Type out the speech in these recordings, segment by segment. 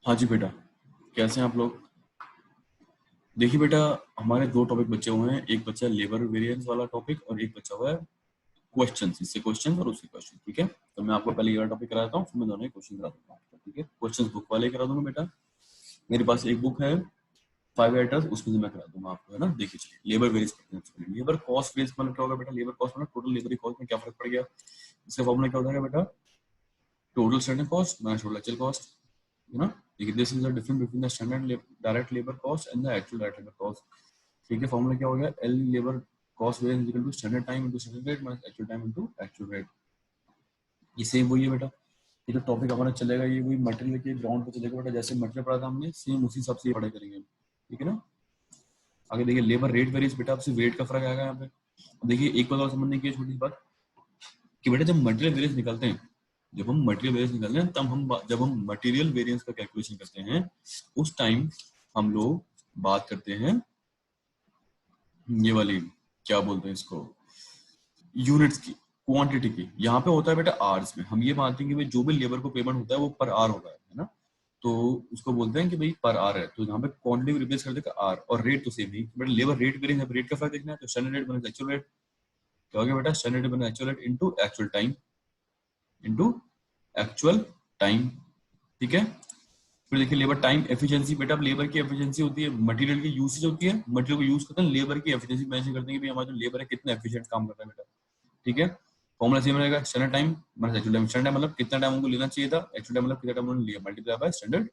हाँ जी बेटा, कैसे हैं आप लोग? देखिए बेटा, हमारे दो टॉपिक बचे हुए हैं। एक बचा है लेबर वेरिएंस वाला टॉपिक और एक बचा हुआ है क्वेश्चंस। इससे क्वेश्चंस और उससे क्वेश्चन, ठीक है? तो मैं आपको पहले ये वाला टॉपिक कराता हूँ, फिर मैं दोनों ही क्वेश्चन करा दूंगा आपको, ठीक है? क्वेश्चंस बुक वाले करा दूंगा बेटा। मेरे पास एक बुक है 5 राइटर्स, उसमें से मैं करा दूंगा आपको, है ना? देखिए चलिए, labour variance, labour cost variance मतलब क्या होगा बेटा? लेबर कॉस्ट मतलब टोटल लेबर कॉस्ट में क्या फर्क पड़ गया। इसका फॉर्मूला क्या होता है बेटा? Total standard cost minus total actual cost, है ना? देखिए this is the difference between the standard direct labour cost and the actual direct labour cost. ठीक है, फॉर्मूला क्या हो गया? L labour cost variance equal to standard time into standard rate minus actual time into actual rate. ये same वही है बेटा। ये जो टॉपिक हमारा चलेगा ये वही मटेरियल के ग्राउंड पे चलेगा बेटा। जैसे मटेरियल पढ़ा था हमने, सेम उसी हिसाब से ये पढ़ाई करेंगे, ठीक है ना? आगे देखिए, लेबर रेट वेरिएंस बेटा, आपसे वेट का फर्क आएगा यहाँ पे। देखिए एक बात और समझने की छोटी सी बात कि बेटा जब मटेरियल वेरिएंस निकालते हैं, जब हम मटेरियल वेरिएंस निकालते हैं तब जब हम मटेरियल वेरिएंस का कैलकुलेशन करते हैं उस टाइम हम लोग बात करते हैं ये वाली, क्या बोलते हैं इसको, यूनिट्स की, क्वांटिटी की। यहाँ पे होता है बेटा आर्स में। हम ये मानते हैं कि भाई जो भी लेबर को पेमेंट होता है वो पर आर होता है ना? तो उसको बोलते हैं कि भाई पर आर है, तो यहाँ पे क्वांटिटी को रिप्लेस कर देगा आर, और रेट तो same he. But labour rate variance है, रेट का फर्क देखना है, तो स्टैंडर्ड रेट बनेगा एक्चुअल रेट। क्या हो गया बेटा? स्टैंडर्ड रेट बनेगा actual rate into actual time, into actual time, ठीक है? फिर देखिए लेबर टाइम एफिशिएंसी बेटा, अब लेबर की एफिशिएंसी होती है मटेरियल की यूसेज होती है, मटेरियल को यूज करते हैं, लेबर की एफिशिएंसी मेजर करते हैं कि भाई हमारा जो लेबर है कितना एफिशिएंट काम कर रहा है बेटा, ठीक है? फॉर्मूला सेम रहेगा, standard time minus actual time. Standard time मतलब कितना टाइम उनको लेना चाहिए था, एक्चुअल टाइम मतलब कितना टाइम उन्होंने लिया, मल्टीप्लाई बाय स्टैंडर्ड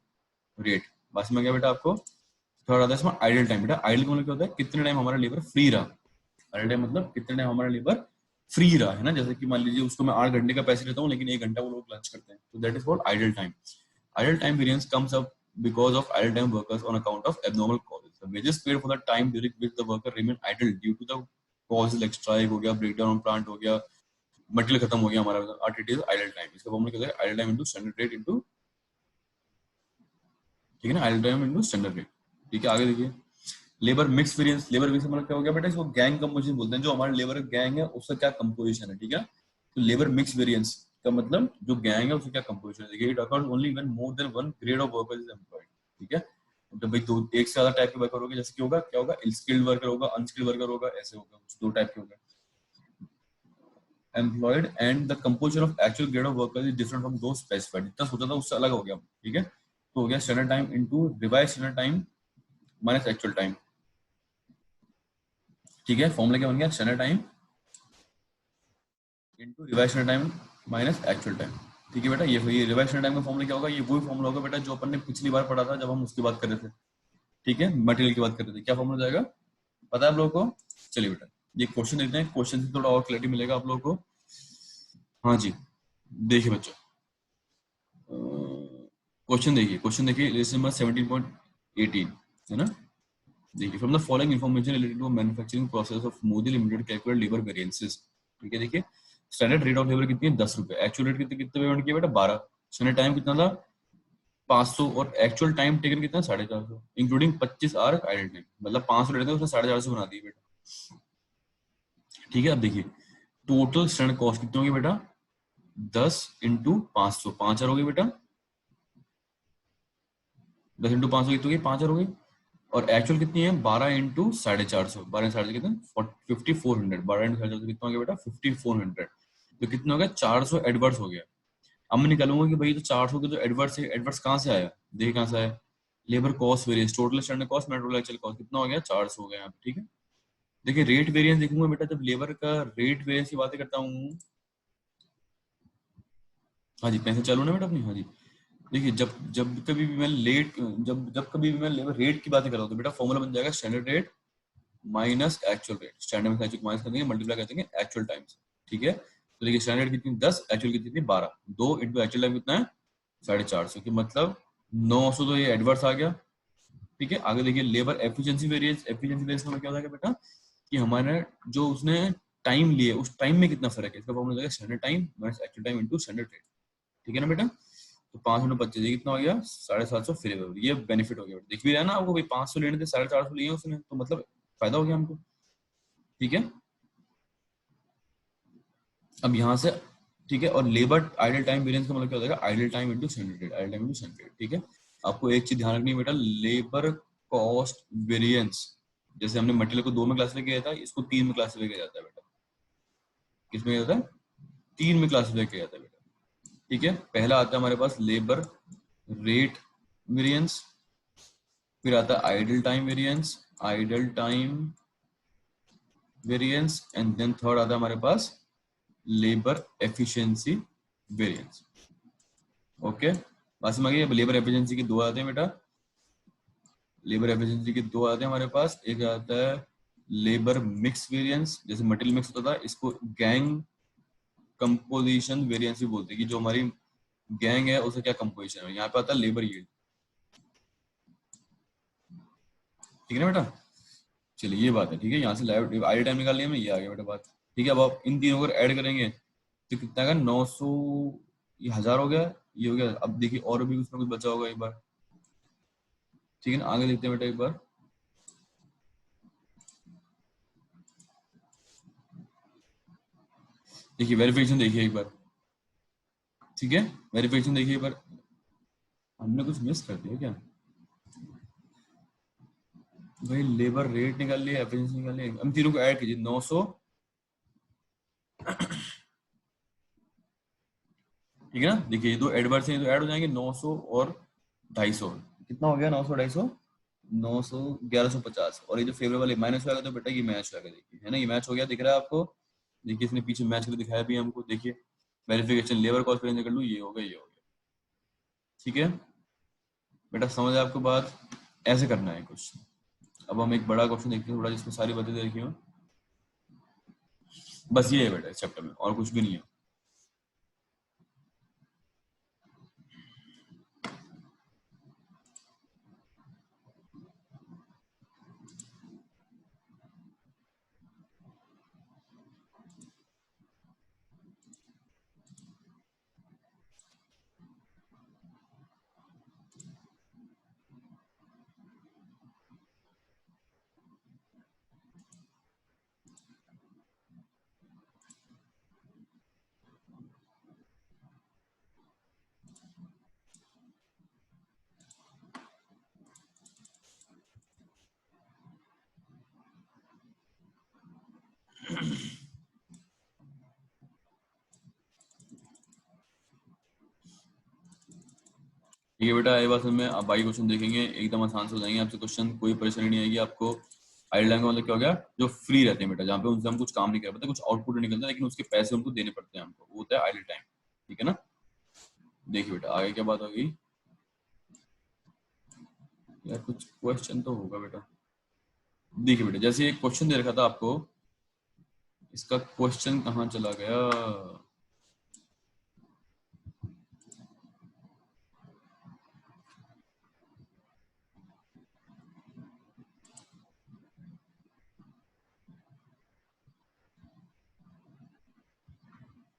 रेट। बस में गया बेटा आपको। थोड़ा आता है इसमें आइडल टाइम बेटा। आइडल मतलब क्या होता है? कितने टाइम हमारा लेबर फ्री रहा। आइडल टाइम मतलब कितने टाइम हमारा लेबर फ्री रहा, है ना? जैसे कि मान लीजिए उसको मैं 8 घंटे का पैसे देता हूँ लेकिन 1 घंटा वो लोग लंच करते हैं, तो that is called idle time. Idle time variance comes up because of idle time workers on account of abnormal causes. The wages paid for the time during which the worker remain idle due to the causes like strike हो गया, breakdown on plant हो गया, material खत्म हो गया हमारा, it is idle time। इसका formula क्या है? idle time into standard rate into, ठीक है ना? idle time into standard rate, ठीक है? आगे देखिए, labour mix variance. Labour mix मतलब क्या हो गया बेटा? इसको गैंग कंपोजिशन बोलते हैं। जो हमारा लेबर गैंग है उसका क्या कंपोजिशन है, ठीक है? तो लेबर मिक्स वेरिएंस का मतलब जो गैंग है उसका क्या कंपोजिशन है। देखिए it occurs only when more than one grade of workers is employed, ठीक है? तो भाई दो, एक से ज्यादा टाइप के वर्कर होगा, जैसे कि होगा क्या होगा, स्किल्ड वर्कर होगा, अनस्किल्ड वर्कर होगा, ऐसे होगा, कुछ दो टाइप के होंगे employed, and the composition of actual grade of worker is different from दो स्पेसिफाइड। जितना सोचा था उससे अलग हो गया, ठीक है? तो हो गया standard time into revise standard time minus actual time, ठीक है? फॉर्मूला क्या बन गया? Standard time into revise standard time minus actual time, ठीक है बेटा? ये रिवाइज स्टैंडर्ड टाइम का फॉर्मूला क्या होगा? ये वही फॉर्मूला होगा बेटा जो अपन ने पिछली बार पढ़ा था जब हम उसकी बात कर रहे थे, ठीक है? मटेरियल की बात कर रहे थे। क्या फॉर्मूला जाएगा पता है आप लोगों को? चलिए बेटा ये क्वेश्चन देखते हैं, क्वेश्चन से थोड़ा और क्लैरिटी मिलेगा आप लोगों को। हाँ जी, देखिए बच्चों, क्वेश्चन देखिए लेसन नंबर 17.18, है ना? देखिए, from the following information related to manufacturing process of Modi limited calculate labour variances, ठीक है? देखिए स्टैंडर्ड रेट ऑफ लेबर कितनी है? 10 रुपए। एक्चुअल रेट कितने कितने पेमेंट किया बेटा? 12। स्टैंडर्ड टाइम कितना था? 500। और एक्चुअल टाइम टेकन कितना? 450, इंक्लूडिंग 25 आवर आइडल टाइम। मतलब 500 लेते हैं उसने 450 बना दिए बेटा, ठीक है? अब देखिए टोटल स्टैंडर्ड कॉस्ट कितनी होगी बेटा? 10 इंटू 500, 5,000 हो गई बेटा। 10 इंटू 500 कितनी होगी? 5,000 हो गई। और एक्चुअल कितनी है? 12 इंटू 450, 12 450 कितना? 5400। 12 इंटू 450 कितना हो गया बेटा? 5400। तो कितना हो गया? 400 एडवर्स हो गया। अब मैं निकालूंगा कि भाई तो 400 के जो एडवर्स है, एडवर्स कहाँ से आया? देखिए कहाँ से आया, labour cost variance, total standard cost minus total actual cost, कितना हो गया? 400 हो गया यहाँ पे, ठीक है? देखिए रेट वेरिएंस देखूंगा बेटा, जब लेबर का रेट वेरिएंस की बातें करता हूँ। हाँ जी, पैसे चालू ना बेटा अपनी? हाँ जी, देखिए जब जब कभी भी मैं लेट जब जब कभी भी मैं लेबर रेट की बातें कर रहा हूँ तो बेटा फॉर्मूला बन जाएगा standard rate minus actual rate. Standard में एक्चुअल माइनस कर देंगे, मल्टीप्लाई कर देंगे एक्चुअल टाइम्स, ठीक है? तो देखिए स्टैंडर्ड कितनी? 10, एक्चुअल कितनी थी? 12। 2 इंटू एक्चुअल टाइम कितना है? 450 की मतलब 900। तो ये एडवर्स आ गया, ठीक है? आगे देखिए labour efficiency variance. Efficiency variance में क्या होता है बेटा कि हमारा जो उसने टाइम लिए उस टाइम में कितना फर्क है, इसका फॉर्मूला हो जाएगा standard time minus actual time into standard rate, ठीक है ना बेटा? तो 5 इंटू 25 कितना हो गया? 750 फिर ये बेनिफिट हो गया। दिख भी रहा है ना आपको भाई? 500 लेने थे, 450 लिए उसने, तो मतलब फायदा हो गया हमको, ठीक है? अब यहाँ से, ठीक है? और लेबर आइडल टाइम वेरिएंस का मतलब क्या हो जाएगा? Idle time into standard rate, idle time into standard rate, ठीक है? आपको एक चीज ध्यान रखनी है बेटा, लेबर कॉस्ट वेरिएंस, जैसे हमने मटेरियल को 2 में क्लासिफाई किया था, इसको 3 में क्लासिफाई किया जाता है बेटा। किसमें किया जाता है? 3 में क्लासिफाई किया जाता है बेटा। ठीक है, पहला आता है हमारे पास लेबर रेट वेरिएंस, फिर आता है idle time variance, idle time variance, and then third आता है हमारे पास लेबर एफिशिएंसी वेरिएंस। ओके, बात समझ गई? लेबर एफिशिएंसी के 2 आते हैं बेटा, लेबर एफिशिएंसी के 2 आते हैं हमारे पास। एक आता है लेबर मिक्स वेरिएंस, जैसे मटेरियल मिक्स होता था, इसको गैंग कंपोजिशन वेरिएंस भी बोलते हैं, कि जो हमारी गैंग है उसे क्या कंपोजिशन है। यहाँ पे आता है लेबर यील्ड। ठीक है ना बेटा? चलिए ये बात है, ठीक है। यहाँ से लाइव आइडल टाइम निकाल लिया हमने, ये आ गया बेटा बात। ठीक है, अब आप इन तीनों को ऐड करेंगे तो कितना का 900, ये 1000 हो गया, ये हो गया। अब देखिए और भी उसमें कुछ बचा होगा एक बार। ठीक है ना, आगे देखते हैं बेटा एक बार। देखिए वेरिफिकेशन देखिए एक बार। ठीक है, वेरिफिकेशन देखिए एक बार। हमने कुछ मिस कर दिया क्या भाई? लेबर रेट निकाल लिया, एफिशिएंसी निकाल लिया, हम तीनों को ऐड कीजिए। 900, ठीक है ना। देखिए ये दो एडवर्स हैं, तो ऐड हो जाएंगे 900 और 250। कितना हो गया? 900 250, 900 1150। और ये जो फेवरेबल है माइनस होगा तो बेटा ये मैच होगा। देखिए है ना, ये मैच हो गया, दिख रहा है आपको? देखिए इसने पीछे मैच करके दिखाया भी हमको। देखिए वेरिफिकेशन लेबर कॉस्ट कर लूँ, ये हो गया, ये हो गया। ठीक है बेटा, समझ आए आपको बात? ऐसे करना है कुछ। अब हम एक बड़ा क्वेश्चन देखते हैं थोड़ा, जिसमें सारी बातें देखी हो। बस ये है बेटा इस चैप्टर में, और कुछ भी नहीं है। ठीक है बेटा, ये बात में आप बाकी क्वेश्चन देखेंगे एकदम आसान से हो जाएंगे आपसे क्वेश्चन, कोई परेशानी नहीं आएगी आपको। आइडल टाइम का मतलब क्या हो गया? जो फ्री रहते हैं बेटा, जहाँ पे उनसे हम कुछ काम नहीं कर पाते, कुछ आउटपुट नहीं निकलता, लेकिन उसके पैसे उनको देने पड़ते हैं हमको, वो होता है आइडल टाइम। ठीक है ना? देखिए बेटा आगे क्या बात होगी यार, कुछ क्वेश्चन तो होगा बेटा। देखिए बेटा, जैसे एक क्वेश्चन दे रखा था आपको, इसका क्वेश्चन कहाँ चला गया?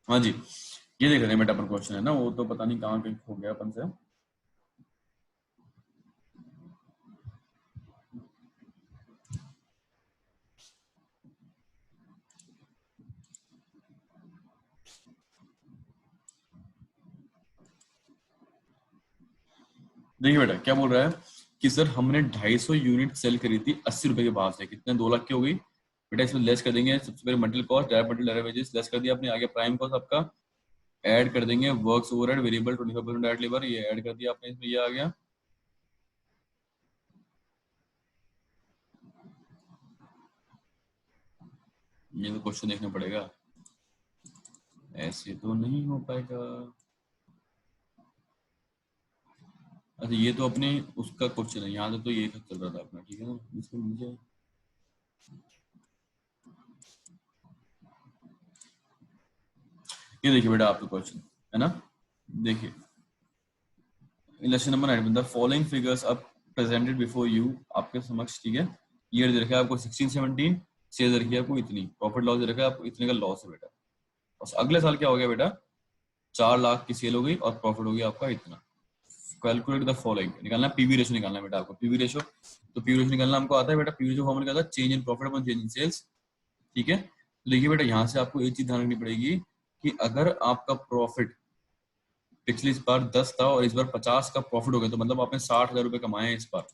हाँ जी, ये देख रहे हैं बेटा अपन, क्वेश्चन है ना, वो तो पता नहीं कहाँ कहीं खो गया अपन से। देखिए बेटा क्या बोल रहा है कि सर हमने 250 यूनिट सेल करी थी 80 रुपए के भाव से, कितने? 2 लाख की हो गई बेटा। इसमें लेस कर देंगे सबसे पहले material cost, direct material, direct wages less कर दिया आपने। आगे प्राइम कॉस्ट आपका ऐड कर देंगे, works overhead variable 25% direct labour, ये ऐड कर दिया आपने, इसमें ये आ गया। ये तो क्वेश्चन देखना पड़ेगा, ऐसे तो नहीं हो पाएगा। अच्छा ये तो अपने उसका क्वेश्चन है, यहाँ से तो ये चल रहा था अपना, ठीक है ना। इसको मुझे ये देखिए बेटा आपका क्वेश्चन है ना, देखिए lesson number 9, the following figures अब प्रेजेंटेड बिफोर यू, आपके समक्ष। ठीक है, ईयर दे रखा है आपको 16-17, सेल दे रखी है आपको इतनी, प्रॉफिट लॉस दे रखा है आपको इतने का लॉस है बेटा। और अगले साल क्या हो गया बेटा? 4 लाख की सेल हो गई और प्रॉफिट हो गया आपका इतना। कैलकुलेट द फॉलोइंग, निकालना है पीवी रेशो, निकालना है बेटा आपको पीवी रेशो। तो पीवी रेशो निकालना हमको आता है बेटा, पीवी रेशो फॉर्मूला क्या था? Change in profit upon change in sales. ठीक है, तो देखिए बेटा यहाँ से आपको एक चीज ध्यान रखनी पड़ेगी कि अगर आपका प्रॉफिट पिछली इस बार 10 था और इस बार 50 का प्रॉफिट हो गया, तो मतलब आपने 60,000 रुपए कमाए हैं इस बार।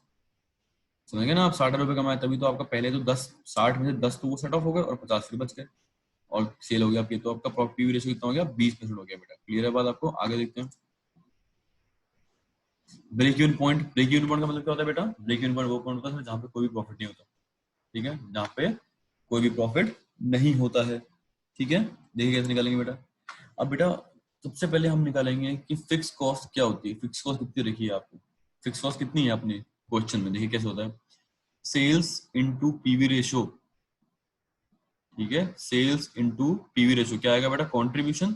समझ गए ना, आप 60,000 रुपए कमाए, तभी तो आपका पहले तो 10, 60 में से 10 तो वो सेट ऑफ हो गए और 50 फिर बच गए और सेल हो गया आपकी, तो आपका पीवी रेशियो कितना हो गया, 20% हो गया बेटा। क्लियर है बात आपको? आगे देखते हैं। Break even point, break even point का मतलब क्या होता है बेटा? ब्रेक इवन पॉइंट वो पॉइंट होता है जहां पे कोई भी प्रॉफिट नहीं होता। ठीक है, जहाँ पे कोई भी प्रॉफिट नहीं होता है। ठीक है, देखिए कैसे निकालेंगे बेटा। अब बेटा सबसे पहले हम निकालेंगे कि फिक्स कॉस्ट क्या होती है। फिक्स कॉस्ट कितनी रखी है आपको, फिक्स कॉस्ट कितनी है आपने क्वेश्चन में, देखिए कैसे होता है। Sales into PV ratio. ठीक है, सेल्स इनटू पीवी रेशियो क्या आएगा बेटा, कंट्रीब्यूशन,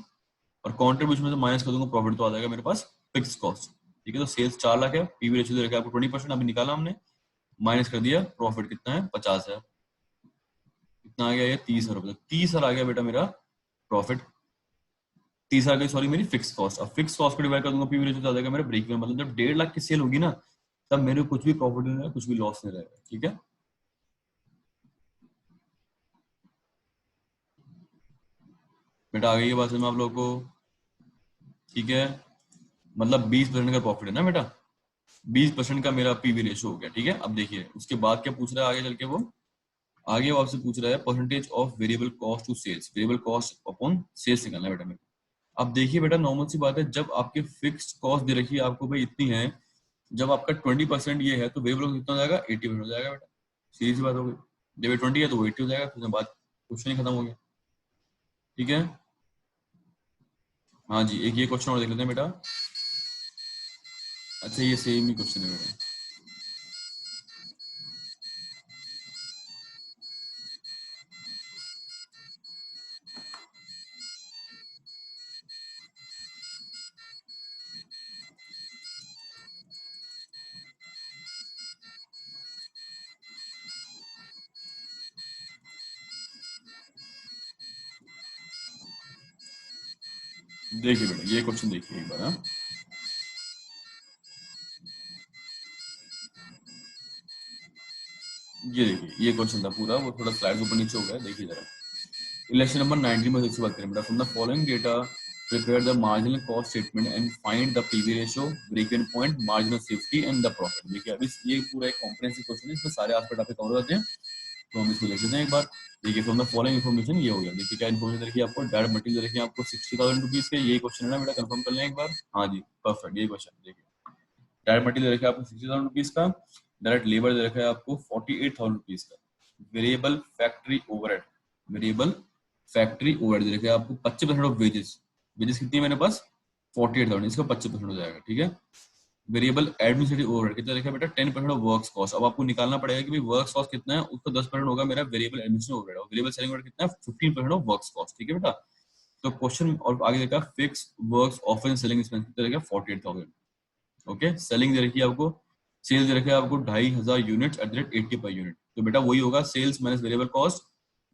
और कंट्रीब्यूशन में से माइनस कर दूंगा प्रॉफिट, तो आ जाएगा मेरे पास फिक्स कॉस्ट। ठीक है, तो सेल्स 4 लाख है, पीवी रेशियो दे रखा है आपको 20%, अभी निकाला हमने, माइनस कर दिया, प्रॉफिट कितना है 50 है, कितना आ गया ये 30,000 रुपए, 30,000 आ गया बेटा मेरा प्रॉफिट। 30,000 गई सॉरी मेरी फिक्स कॉस्ट। अब फिक्स कॉस्ट को डिवाइड कर दूंगा पीवी रेशियो, तो आ जाएगा मेरा ब्रेक इवन। मतलब जब 1.5 लाख की सेल होगी ना, तब मेरे को कुछ भी प्रॉफिट नहीं रहेगा, कुछ भी लॉस नहीं रहेगा। ठीक है, बेटा आ गई है बात समझ में आप लोगों को? ठीक है, मतलब 20% का प्रॉफिट है ना बेटा, 20% का मेरा पीवी रेशियो हो गया। ठीक है, अब देखिए उसके बाद क्या पूछ रहा है आगे चल के, वो आगे वो आपसे पूछ रहा है percentage of variable cost to sales, variable cost upon sales निकालना है बेटा मेरे। अब देखिए बेटा नॉर्मल सी बात है, जब आपके फिक्स्ड कॉस्ट दे रखी है आपको भाई इतनी है, जब आपका 20% ये है, तो वेरिएबल कितना हो जाएगा, 80% हो जाएगा बेटा। सीधी सी बात हो गई, जब 20 है तो वो 80 हो जाएगा, फिर बात क्वेश्चन ही खत्म हो गया। ठीक है, हाँ जी, एक ये क्वेश्चन और देख लेते हैं बेटा। अच्छा ये सेम ही क्वेश्चन है बेटा। देखिए बेटा ये क्वेश्चन देखिए एक बार, हाँ ये देखिए ये क्वेश्चन था पूरा, वो थोड़ा स्लाइड ऊपर नीचे हो गया, देखिए जरा। इलेक्शन नंबर 19 में से बात करें बेटा, from the following data prepare the marginal cost statement and find the PV ratio, break even point, margin of safety and the profit। देखिए अभी ये पूरा एक कॉम्प्रिहेंसिव क्वेश्चन है, इसमें सारे एस्पेक्ट आपके कवर होते हैं, तो हम इसको देख लेते हैं एक बार। देखिए फ्रॉम द फॉलोइंग इन्फॉर्मेशन ये हो गया। देखिए क्या इन्फॉर्मेशन देखिए आपको, डायरेक्ट मटेरियल देखिए आपको 60,000 रुपीज के, ये क्वेश्चन है ना बेटा, कंफर्म कर लें एक बार। हाँ जी परफेक्ट, ये क्वेश्चन देखिए, डायरेक्ट मटेरियल दे रखा है आपको 60,000 रुपीज का, डायरेक्ट लेबर दे रखा है आपको 48,000 रुपीज का, variable factory overhead, variable factory overhead दे रखा है आपको 25% ऑफ वेजेस, वेजेस कितनी है मेरे पास 48,000, इसका 25% हो जाएगा। ठीक है, वेरिएबल एडमिनिस्ट्रेटिव ओवरहेड कितना देखा बेटा 10% ऑफ वर्क्स कॉस्ट। अब आपको निकालना पड़ेगा कि भाई वर्क्स कॉस्ट कितना है, उसका 10% होगा मेरा वेरिएबल एडमिनिस्ट्रेटिव ओवरहेड, और वेरिएबल सेलिंग ओवरहेड कितना है 15% ऑफ वर्क्स कॉस्ट। ठीक है बेटा, तो क्वेश्चन और आगे देखा fix works office selling expense कितना देखा 48,000। ओके, सेलिंग दे रखी है आपको, सेल्स दे रखी है आपको 2,500 unit at the rate 80 per unit, तो बेटा वही होगा सेल्स माइनस वेरिएबल कॉस्ट,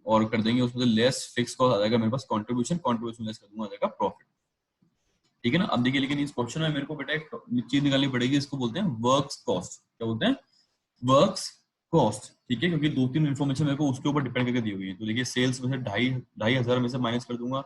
और कर देंगे उसमें से लेस फिक्स कॉस्ट आ जाएगा मेरे पास कंट्रीब्यूशन, कंट्रीब्यूशन लेस कर दूंगा आ जाएगा प्रॉफिट। ठीक है ना, अब देखिए लेकिन इस क्वेश्चन में मेरे को बेटा एक चीज निकालनी पड़ेगी, इसको बोलते हैं वर्क्स कॉस्ट। क्या बोलते हैं, वर्क्स कॉस्ट। ठीक है, क्योंकि 2-3 इन्फॉर्मेशन मेरे को उसके ऊपर डिपेंड करके दी हुई है। तो देखिए सेल्स में से 2,500 में से माइनस कर दूंगा,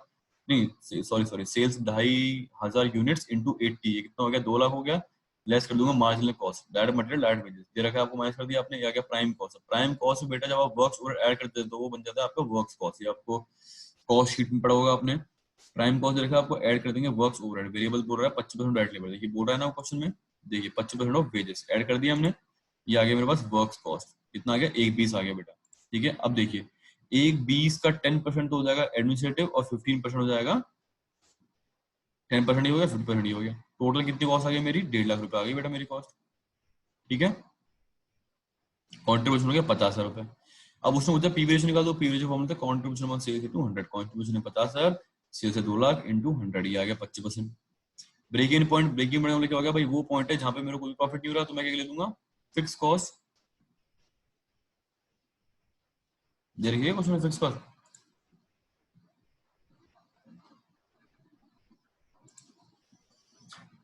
नहीं sorry sorry, sales 2,500 units into 80, ये कितना हो गया 2 लाख हो गया, लेस कर दूंगा marginal cost, direct material direct wages दे रखा है आपको, माइनस कर दिया आपने, ये आ गया प्राइम कॉस्ट। प्राइम कॉस्ट में बेटा जब आप वर्क्स और ऐड करते हैं तो वो बन जाता है आपका वर्क्स कॉस्ट, ये आपको कॉस्ट शीट में पड़ा होगा आपने। प्राइम कॉस्ट देखा आपको, ऐड कर देंगे वर्क्स ओवरहेड, वेरिएबल बोल रहा है 25% डायरेक्ट लेबर, देखिए बोल रहा है ना क्वेश्चन में, देखिए 25% ऑफ वेजेस ऐड कर दिया हमने, ये आ गया मेरे पास वर्क्स कॉस्ट, कितना आ गया 1,20 आ गया बेटा। ठीक है, अब देखिए 1,20 का 10% तो हो जाएगा एडमिनिस्ट्रेटिव, और 15% हो जाएगा, 10% ही हो गया 50% ही हो गया, टोटल कितनी कॉस्ट आ गई मेरी 1.5 लाख रुपए आ गई बेटा मेरी कॉस्ट। ठीक है, कॉन्ट्रीब्यूशन हो गया 50,000 रुपए। अब उसने मुझे पीवी रेशियो निकाल दो, पीवी रेशियो फॉर्मूला था contribution on sales to 100, contribution है 50,000, सेल्स है 2 लाख इंटू 100, ये आ गया 25%। Break in point, break in point क्या हो गया भाई, वो पॉइंट है जहां पे मेरे को कोई प्रॉफिट नहीं हो रहा, तो मैं क्या ले लूंगा फिक्स कॉस्ट, दे रखिए क्वेश्चन में फिक्स कॉस्ट।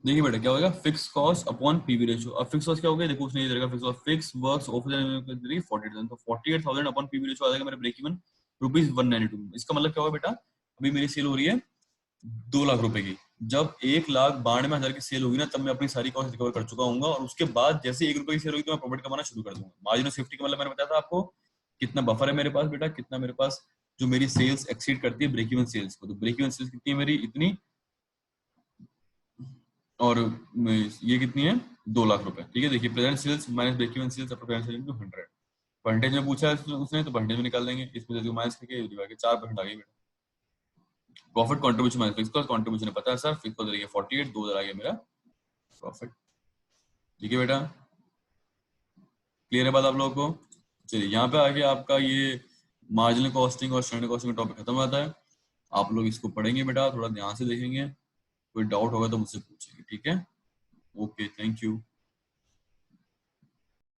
देखिए बेटा क्या होगा fix cost upon PV ratio. अब फिक्स कॉस्ट क्या हो गया देखो, उसने ये देखा fix cost fix works office 48,000, तो 48,000 अपॉन पीवी रेशियो आ जाएगा मेरा ब्रेक इवन रुपीज 192। इसका मतलब क्या होगा बेटा, अभी मेरी सेल हो रही है 2 लाख रुपए की, जब 1,92,000 की सेल होगी ना, तब मैं अपनी सारी कॉस्ट रिकवर कर चुका हूँ, और उसके बाद जैसे 1 रुपए की सेल होगी तो मैं प्रॉफिट कमाना शुरू कर दूंगा। मार्जिन ऑफ सेफ्टी का मतलब मैंने बताया था आपको, कितना बफर है मेरे पास बेटा, कितना मेरे पास जो मेरी सेल्स एक्सीड करती है ब्रेक इवन सेल्स को। तो ब्रेक इवन सेल्स कितनी है मेरी, इतनी, और ये कितनी है, 2 लाख रुपए। ठीक है, देखिए present sales minus break even sales upon present sales into 100। Percentage में पूछा है उसने, तो परसेंटेज में निकाल देंगे, इसमें से माइनस करके डिवाइड के 4% आ गई बेटा। Profit contribution minus fix cost, contribution पता है सर, फिक्स कॉस्ट देखिए 48, 2000 आ गया मेरा प्रॉफिट। ठीक है बेटा, क्लियर है बात आप लोगों को? चलिए यहाँ पे आके आपका ये मार्जिनल कॉस्टिंग और स्टैंडर्ड कॉस्टिंग का टॉपिक खत्म हो जाता है। आप लोग इसको पढ़ेंगे बेटा, थोड़ा ध्यान से देखेंगे, कोई डाउट होगा तो मुझसे पूछेंगे, ठीक है? Okay, thank you.